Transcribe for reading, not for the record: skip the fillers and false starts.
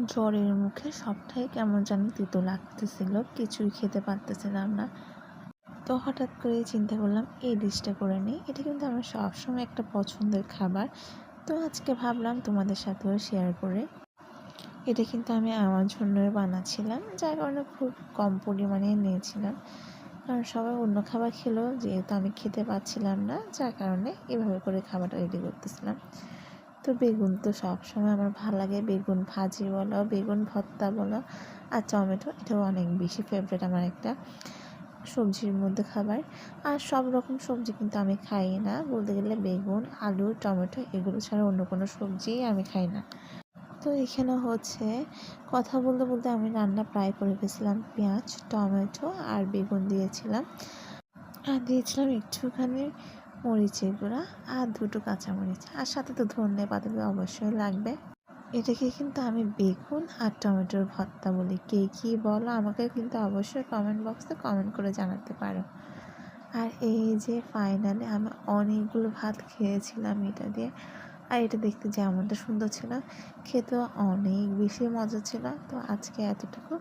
জ্বরের মুখে সবটাই কেমন যেন তিতো লাগতেছিল, কিছুই খেতে পারতেছিলাম না। তো হঠাৎ করে চিন্তা করলাম এই ডিশটা করে নিই। এটা কিন্তু আমার সবসময় একটা পছন্দের খাবার। তো আজকে ভাবলাম তোমাদের সাথেও শেয়ার করে। এটা কিন্তু আমি আমার জন্যই বানাচ্ছিলাম, যার কারণে খুব কম পরিমাণে নিয়েছিলাম, কারণ সবাই অন্য খাবার খেলো, যেহেতু আমি খেতে পাচ্ছিলাম না, যার কারণে এভাবে করে খাবারটা রেডি করতেছিলাম। তো বেগুন তো সবসময় আমার ভালো লাগে, বেগুন ভাজি বলো, বেগুন ভর্তা বলো, আর টমেটো, এটাও অনেক বেশি ফেভারিট আমার একটা সবজির মধ্যে খাবার। আর সব রকম সবজি কিন্তু আমি খাই না, বলতে গেলে বেগুন, আলু, টমেটো এগুলো ছাড়া অন্য কোনো সবজিই আমি খাই না। তো এখানে কথা বলতে বলতে আমি রান্না প্রায় করে ফেলছিলাম। পেঁয়াজ, টমেটো আর বেগুন দিয়েছিলাম, আর দিয়েছিলাম একটুখানি মরিচের গুঁড়া আর 2টো কাঁচামরিচ, আর সাথে তো ধনে পাতা অবশ্যই লাগবে। এটাকে কিন্তু আমি বেগুন আর টমেটোর ভর্তা বলি। কে কী বলো আমাকে কিন্তু অবশ্যই কমেন্ট বক্সে কমেন্ট করে জানাতে পারো। আর এই যে ফাইনালি আমি অনেকগুলো ভাত খেয়েছিলাম এটা দিয়ে। আর এটা দেখতে যেমনটা সুন্দর ছিল, খেতেও অনেক বেশি মজা ছিল। তো আজকে এতটুকু।